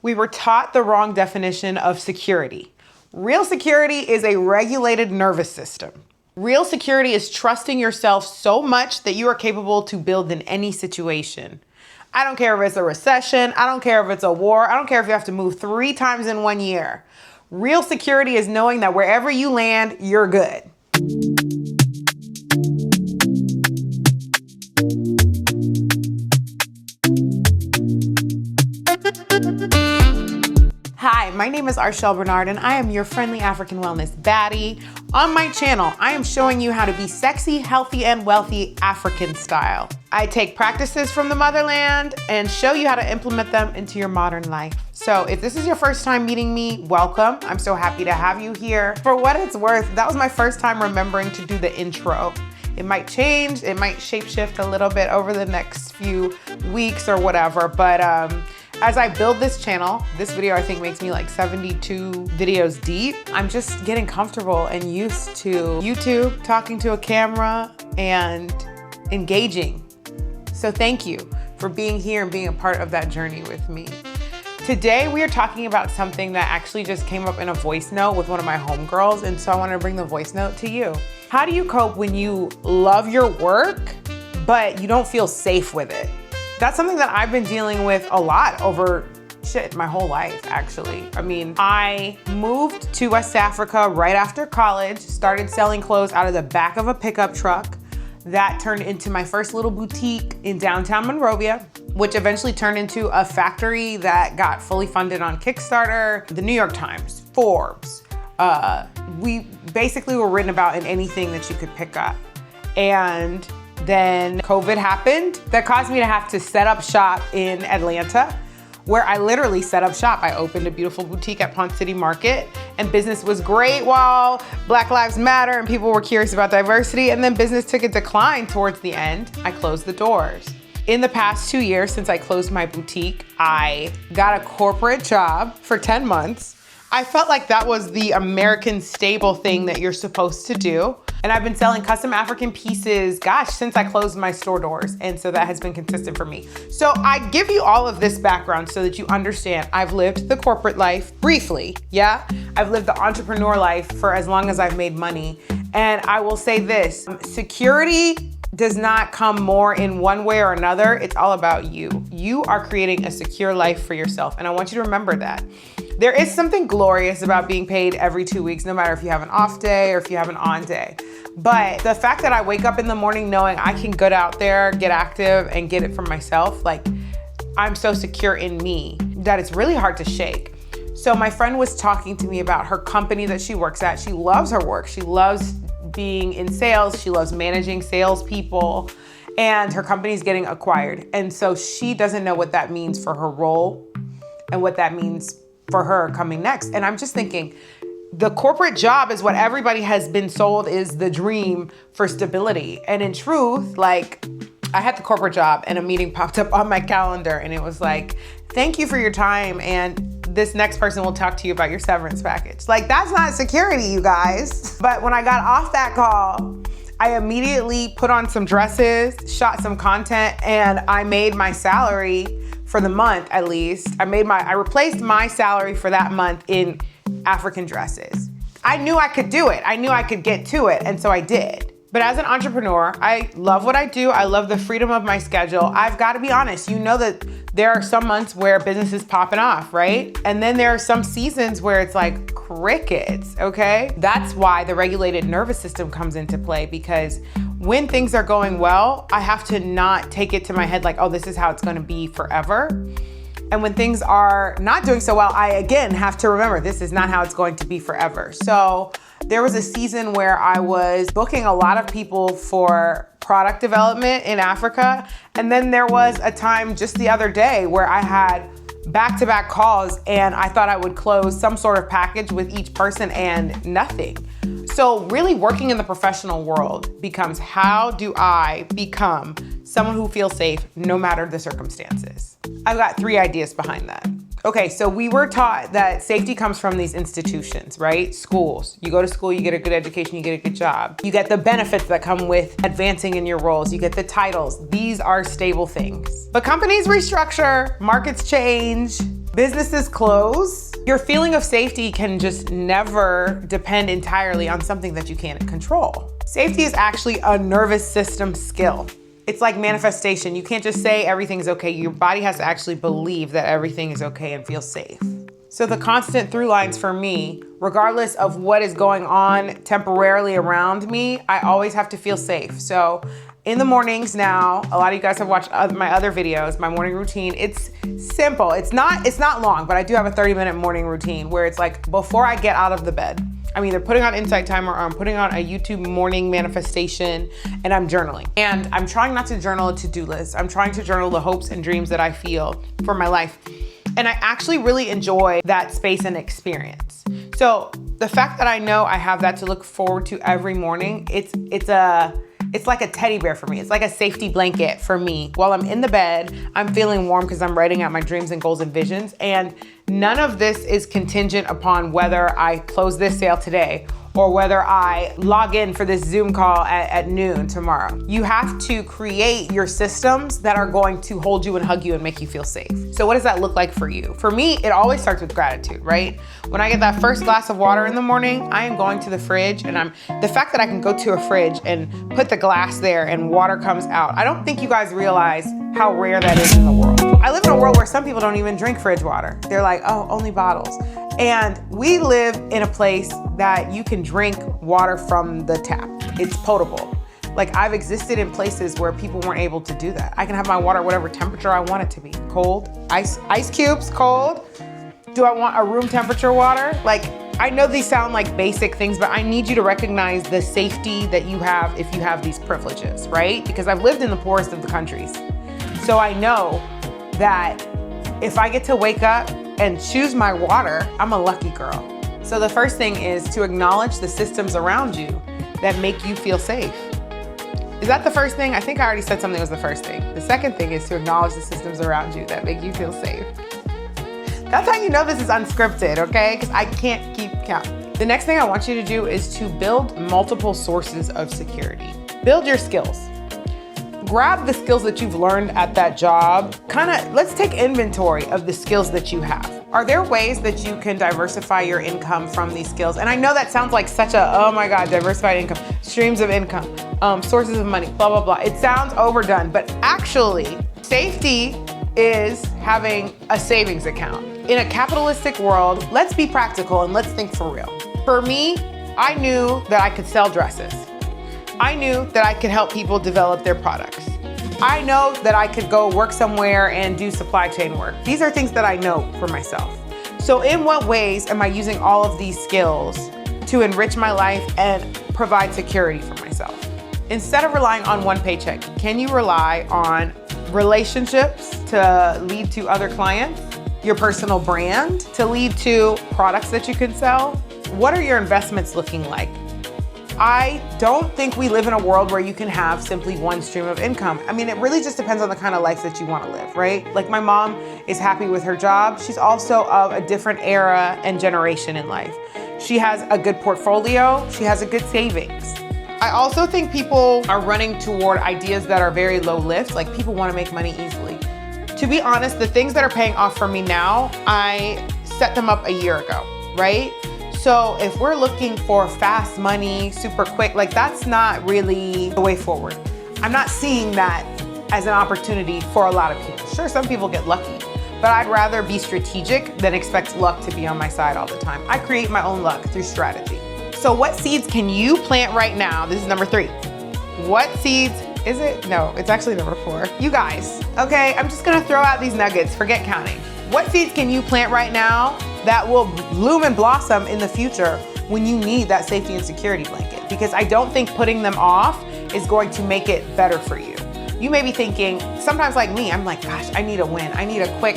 We were taught the wrong definition of security. Real security is a regulated nervous system. Real security is trusting yourself so much that you are capable to build in any situation. I don't care if it's a recession. I don't care if it's a war. I don't care if you have to move 3 times in 1 year. Real security is knowing that wherever you land, you're good. Hi, my name is Arshel Bernard and I am your friendly African wellness baddie. On my channel, I am showing you how to be sexy, healthy, and wealthy African style. I take practices from the motherland and show you how to implement them into your modern life. So if this is your first time meeting me, welcome. I'm so happy to have you here. For what it's worth, that was my first time remembering to do the intro. It might change, it might shapeshift a little bit over the next few weeks or whatever, but as I build this channel, this video I think makes me like 72 videos deep. I'm just getting comfortable and used to YouTube, talking to a camera, and engaging. So thank you for being here and being a part of that journey with me. Today we are talking about something that actually just came up in a voice note with one of my homegirls, and so I wanted to bring the voice note to you. How do you cope when you love your work, but you don't feel safe with it? That's something that I've been dealing with a lot over my whole life, actually. I mean, I moved to West Africa right after college, started selling clothes out of the back of a pickup truck. That turned into my first little boutique in downtown Monrovia, which eventually turned into a factory that got fully funded on Kickstarter, the New York Times, Forbes. We basically were written about in anything that you could pick up. And then COVID happened. That caused me to have to set up shop in Atlanta, where I literally set up shop. I opened a beautiful boutique at Ponce City Market, and business was great while Black Lives Matter and people were curious about diversity, and then business took a decline towards the end. I closed the doors. In the past 2 years since I closed my boutique, I got a corporate job for 10 months. I felt like that was the American stable thing that you're supposed to do. And I've been selling custom African pieces, gosh, since I closed my store doors. And so that has been consistent for me. So I give you all of this background so that you understand I've lived the corporate life briefly, yeah? I've lived the entrepreneur life for as long as I've made money. And I will say this, security does not come more in one way or another. It's all about you. You are creating a secure life for yourself. And I want you to remember that. There is something glorious about being paid every 2 weeks, no matter if you have an off day or if you have an on day. But the fact that I wake up in the morning knowing I can get out there, get active, and get it for myself, like I'm so secure in me that it's really hard to shake. So my friend was talking to me about her company that she works at. She loves her work. She loves being in sales. She loves managing salespeople, and her company's getting acquired. And so she doesn't know what that means for her role and what that means for her coming next. And I'm just thinking, the corporate job is what everybody has been sold is the dream for stability. And in truth, like I had the corporate job and a meeting popped up on my calendar and it was like, thank you for your time. And this next person will talk to you about your severance package. Like that's not security, you guys. But when I got off that call, I immediately put on some dresses, shot some content, and I made my salary for the month at least. I replaced my salary for that month in African dresses. I knew I could do it. I knew I could get to it. And so I did. But as an entrepreneur, I love what I do. I love the freedom of my schedule. I've got to be honest. You know that there are some months where business is popping off, right? And then there are some seasons where it's like crickets, okay? That's why the regulated nervous system comes into play, because when things are going well, I have to not take it to my head like, oh, this is how it's going to be forever. And when things are not doing so well, I again have to remember this is not how it's going to be forever. So there was a season where I was booking a lot of people for product development in Africa. And then there was a time just the other day where I had back-to-back calls and I thought I would close some sort of package with each person and nothing. So really working in the professional world becomes, how do I become someone who feels safe no matter the circumstances? I've got 3 ideas behind that. Okay, so we were taught that safety comes from these institutions, right? Schools. You go to school, you get a good education, you get a good job. You get the benefits that come with advancing in your roles. You get the titles. These are stable things. But companies restructure, markets change, businesses close, your feeling of safety can just never depend entirely on something that you can't control. Safety is actually a nervous system skill. It's like manifestation. You can't just say everything's okay. Your body has to actually believe that everything is okay and feel safe. So the constant through lines for me, regardless of what is going on temporarily around me, I always have to feel safe. So in the mornings now, a lot of you guys have watched my other videos, my morning routine. It's simple. It's not long, but I do have a 30-minute morning routine where it's like before I get out of the bed, I'm either putting on Insight Timer or I'm putting on a YouTube morning manifestation and I'm journaling. And I'm trying not to journal a to-do list. I'm trying to journal the hopes and dreams that I feel for my life. And I actually really enjoy that space and experience. So the fact that I know I have that to look forward to every morning, it's like a teddy bear for me. It's like a safety blanket for me. While I'm in the bed, I'm feeling warm because I'm writing out my dreams and goals and visions. And none of this is contingent upon whether I close this sale today or whether I log in for this Zoom call at noon tomorrow. You have to create your systems that are going to hold you and hug you and make you feel safe. So what does that look like for you? For me, it always starts with gratitude, right? When I get that first glass of water in the morning, I am going to the fridge and the fact that I can go to a fridge and put the glass there and water comes out. I don't think you guys realize how rare that is in the world. I live in a world where some people don't even drink fridge water. They're like, oh, only bottles. And we live in a place that you can drink water from the tap. It's potable. Like I've existed in places where people weren't able to do that. I can have my water whatever temperature I want it to be. Cold, ice cubes, cold. Do I want a room temperature water? Like, I know these sound like basic things, but I need you to recognize the safety that you have if you have these privileges, right? Because I've lived in the poorest of the countries. So I know that if I get to wake up and choose my water, I'm a lucky girl. So the first thing is to acknowledge the systems around you that make you feel safe. Is that the first thing? I think I already said something was the first thing. The second thing is to acknowledge the systems around you that make you feel safe. That's how you know this is unscripted, okay? Because I can't keep count. The next thing I want you to do is to build multiple sources of security. Build your skills. Grab the skills that you've learned at that job. Let's take inventory of the skills that you have. Are there ways that you can diversify your income from these skills? And I know that sounds like such a, oh my God, diversified income, streams of income, sources of money, blah, blah, blah. It sounds overdone, but actually safety is having a savings account. In a capitalistic world, let's be practical and let's think for real. For me, I knew that I could sell dresses. I knew that I could help people develop their products. I know that I could go work somewhere and do supply chain work. These are things that I know for myself. So in what ways am I using all of these skills to enrich my life and provide security for myself? Instead of relying on one paycheck, can you rely on relationships to lead to other clients, your personal brand to lead to products that you can sell? What are your investments looking like? I don't think we live in a world where you can have simply one stream of income. I mean, it really just depends on the kind of life that you want to live, right? Like my mom is happy with her job. She's also of a different era and generation in life. She has a good portfolio. She has a good savings. I also think people are running toward ideas that are very low lift, like people want to make money easily. To be honest, the things that are paying off for me now, I set them up a year ago, right? So if we're looking for fast money, super quick, like that's not really the way forward. I'm not seeing that as an opportunity for a lot of people. Sure, some people get lucky, but I'd rather be strategic than expect luck to be on my side all the time. I create my own luck through strategy. So what seeds can you plant right now? This is number 3. What seeds, is it? No, it's actually number 4. You guys, okay, I'm just gonna throw out these nuggets, forget counting. What seeds can you plant right now that will bloom and blossom in the future when you need that safety and security blanket? Because I don't think putting them off is going to make it better for you. You may be thinking, sometimes like me, I'm like, gosh, I need a win. I need a quick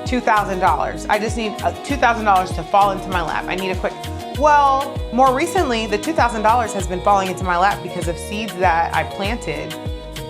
$2,000. I just need $2,000 to fall into my lap. I need a quick, well, more recently, the $2,000 has been falling into my lap because of seeds that I planted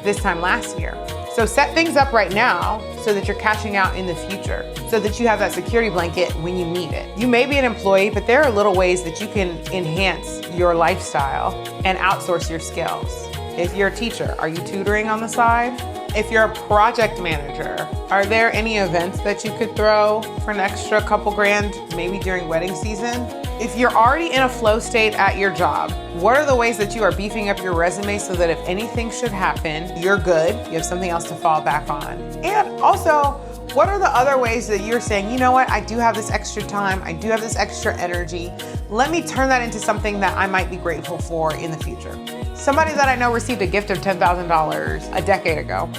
this time last year. So set things up right now so that you're cashing out in the future, so that you have that security blanket when you need it. You may be an employee, but there are little ways that you can enhance your lifestyle and outsource your skills. If you're a teacher, are you tutoring on the side? If you're a project manager, are there any events that you could throw for an extra couple grand, maybe during wedding season? If you're already in a flow state at your job, what are the ways that you are beefing up your resume so that if anything should happen, you're good, you have something else to fall back on? And also, what are the other ways that you're saying, you know what, I do have this extra time, I do have this extra energy, let me turn that into something that I might be grateful for in the future. Somebody that I know received a gift of $10,000 a decade ago.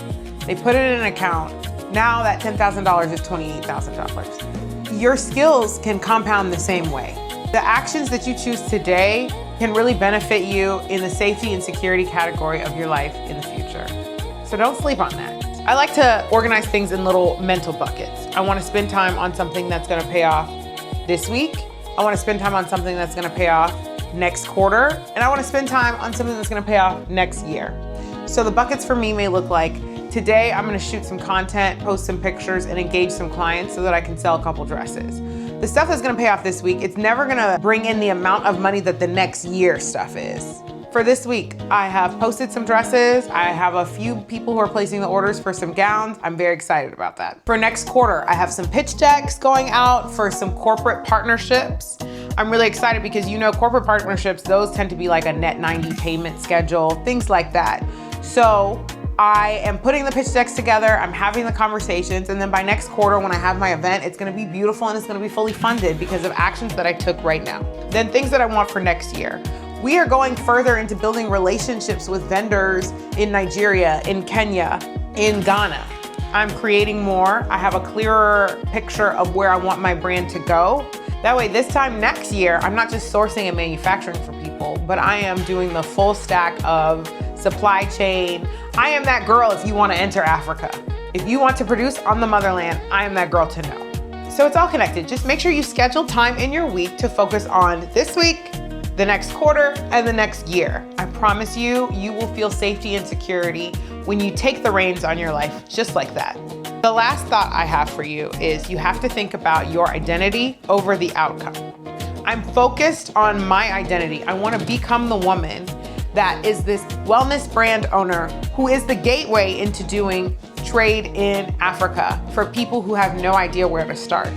They put it in an account. Now that $10,000 is $28,000. Your skills can compound the same way. The actions that you choose today can really benefit you in the safety and security category of your life in the future. So don't sleep on that. I like to organize things in little mental buckets. I want to spend time on something that's going to pay off this week. I want to spend time on something that's going to pay off next quarter. And I want to spend time on something that's going to pay off next year. So the buckets for me may look like, today I'm going to shoot some content, post some pictures, and engage some clients so that I can sell a couple dresses. The stuff that's going to pay off this week, it's never going to bring in the amount of money that the next year stuff is. For this week, I have posted some dresses. I have a few people who are placing the orders for some gowns. I'm very excited about that. For next quarter, I have some pitch decks going out for some corporate partnerships. I'm really excited because corporate partnerships, those tend to be like a net 90 payment schedule, things like that. So I am putting the pitch decks together, I'm having the conversations, and then by next quarter when I have my event, it's gonna be beautiful and it's gonna be fully funded because of actions that I took right now. Then things that I want for next year. We are going further into building relationships with vendors in Nigeria, in Kenya, in Ghana. I'm creating more. I have a clearer picture of where I want my brand to go. That way, this time next year, I'm not just sourcing and manufacturing for people, but I am doing the full stack of supply chain. I am that girl if you want to enter Africa. If you want to produce on the motherland, I am that girl to know. So it's all connected. Just make sure you schedule time in your week to focus on this week, the next quarter, and the next year. I promise you, you will feel safety and security when you take the reins on your life just like that. The last thought I have for you is you have to think about your identity over the outcome. I'm focused on my identity. I want to become the woman that is this wellness brand owner who is the gateway into doing trade in Africa for people who have no idea where to start.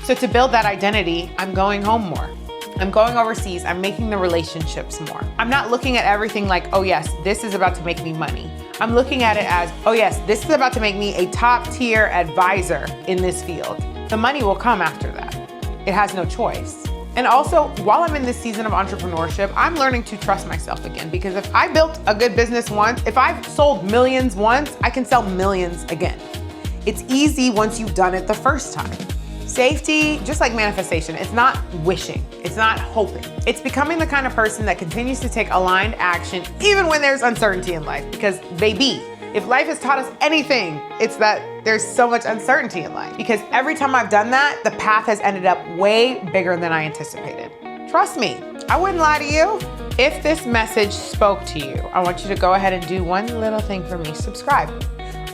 So to build that identity, I'm going home more. I'm going overseas, I'm making the relationships more. I'm not looking at everything like, oh yes, this is about to make me money. I'm looking at it as, oh yes, this is about to make me a top tier advisor in this field. The money will come after that. It has no choice. And also, while I'm in this season of entrepreneurship, I'm learning to trust myself again, because if I built a good business once, if I've sold millions once, I can sell millions again. It's easy once you've done it the first time. Safety, just like manifestation, it's not wishing, it's not hoping. It's becoming the kind of person that continues to take aligned action even when there's uncertainty in life. Because baby, if life has taught us anything, it's that there's so much uncertainty in life. Because every time I've done that, the path has ended up way bigger than I anticipated. Trust me, I wouldn't lie to you. If this message spoke to you, I want you to go ahead and do one little thing for me, subscribe.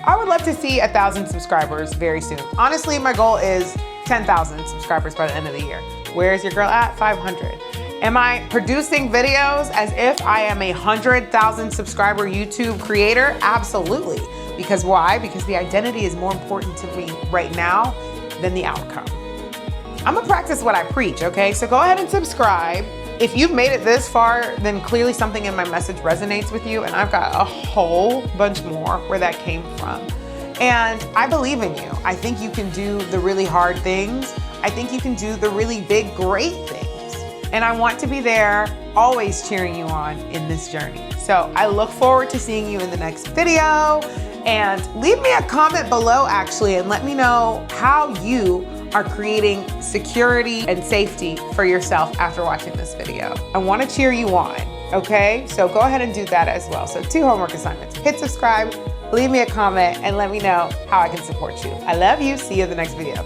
I would love to see 1,000 subscribers very soon. Honestly, my goal is 10,000 subscribers by the end of the year. Where is your girl at? 500. Am I producing videos as if I am a 100,000 subscriber YouTube creator? Absolutely. Because why? Because the identity is more important to me right now than the outcome. I'm gonna practice what I preach, okay? So go ahead and subscribe. If you've made it this far, then clearly something in my message resonates with you, and I've got a whole bunch more where that came from. And I believe in you. I think you can do the really hard things. I think you can do the really big, great things. And I want to be there, always cheering you on in this journey. So I look forward to seeing you in the next video. And leave me a comment below, actually, and let me know how you are creating security and safety for yourself after watching this video. I want to cheer you on, okay? So go ahead and do that as well. So 2 homework assignments. Hit subscribe, leave me a comment, and let me know how I can support you. I love you. See you in the next video.